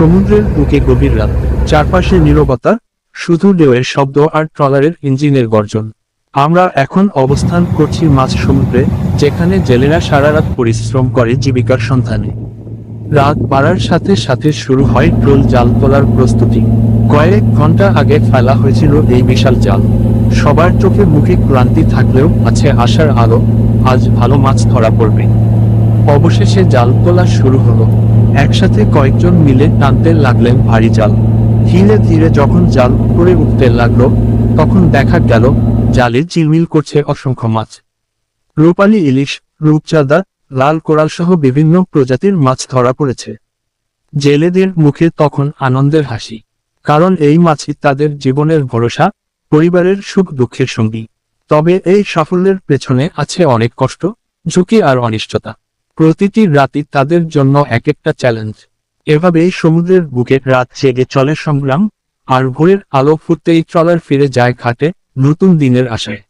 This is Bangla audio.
সমুদ্রের বুকে গভীর রাত, চারপাশে নীরবতা, শুধু ঢেউয়ের শব্দ আর ট্রলারের ইঞ্জিনের গর্জন। আমরা এখন অবস্থান করছি মাঝ সমুদ্রে, যেখানে জেলেরা সারা রাত পরিশ্রম করে জীবিকার সন্ধানে। রাত বাড়ার সাথে সাথে শুরু হয় ট্রোল জাল তোলার প্রস্তুতি। কয়েক ঘন্টা আগে ফেলা হয়েছিল এই বিশাল জাল। সবার চোখে মুখে ক্লান্তি থাকলেও আছে আশার আলো, আজ ভালো মাছ ধরা পড়বে। অবশেষে জাল তোলা শুরু হলো। একসাথে কয়েকজন মিলে টানতে লাগলেন ভারী জাল। ধীরে ধীরে যখন জাল উপরে উঠতে লাগলো, তখন দেখা গেল জালে ঝিলমিল করছে অসংখ্য মাছ। রূপালী ইলিশ, রূপচাঁদা, লাল কোরাল সহ বিভিন্ন প্রজাতির মাছ ধরা পড়েছে। জেলেদের মুখে তখন আনন্দের হাসি, কারণ এই মাছই তাদের জীবনের ভরসা, পরিবারের সুখ দুঃখের সঙ্গী। তবে এই সাফল্যের পেছনে আছে অনেক কষ্ট, ঝুঁকি আর অনিশ্চয়তা। প্রতিটি রাতই তাদের জন্য এক একটা চ্যালেঞ্জ। এভাবেই সমুদ্রের বুকে রাত জেগে চলে সংগ্রাম, আর ভোরের আলো ফুটতেই ট্রলার ফিরে যায় ঘাটে নতুন দিনের আশায়।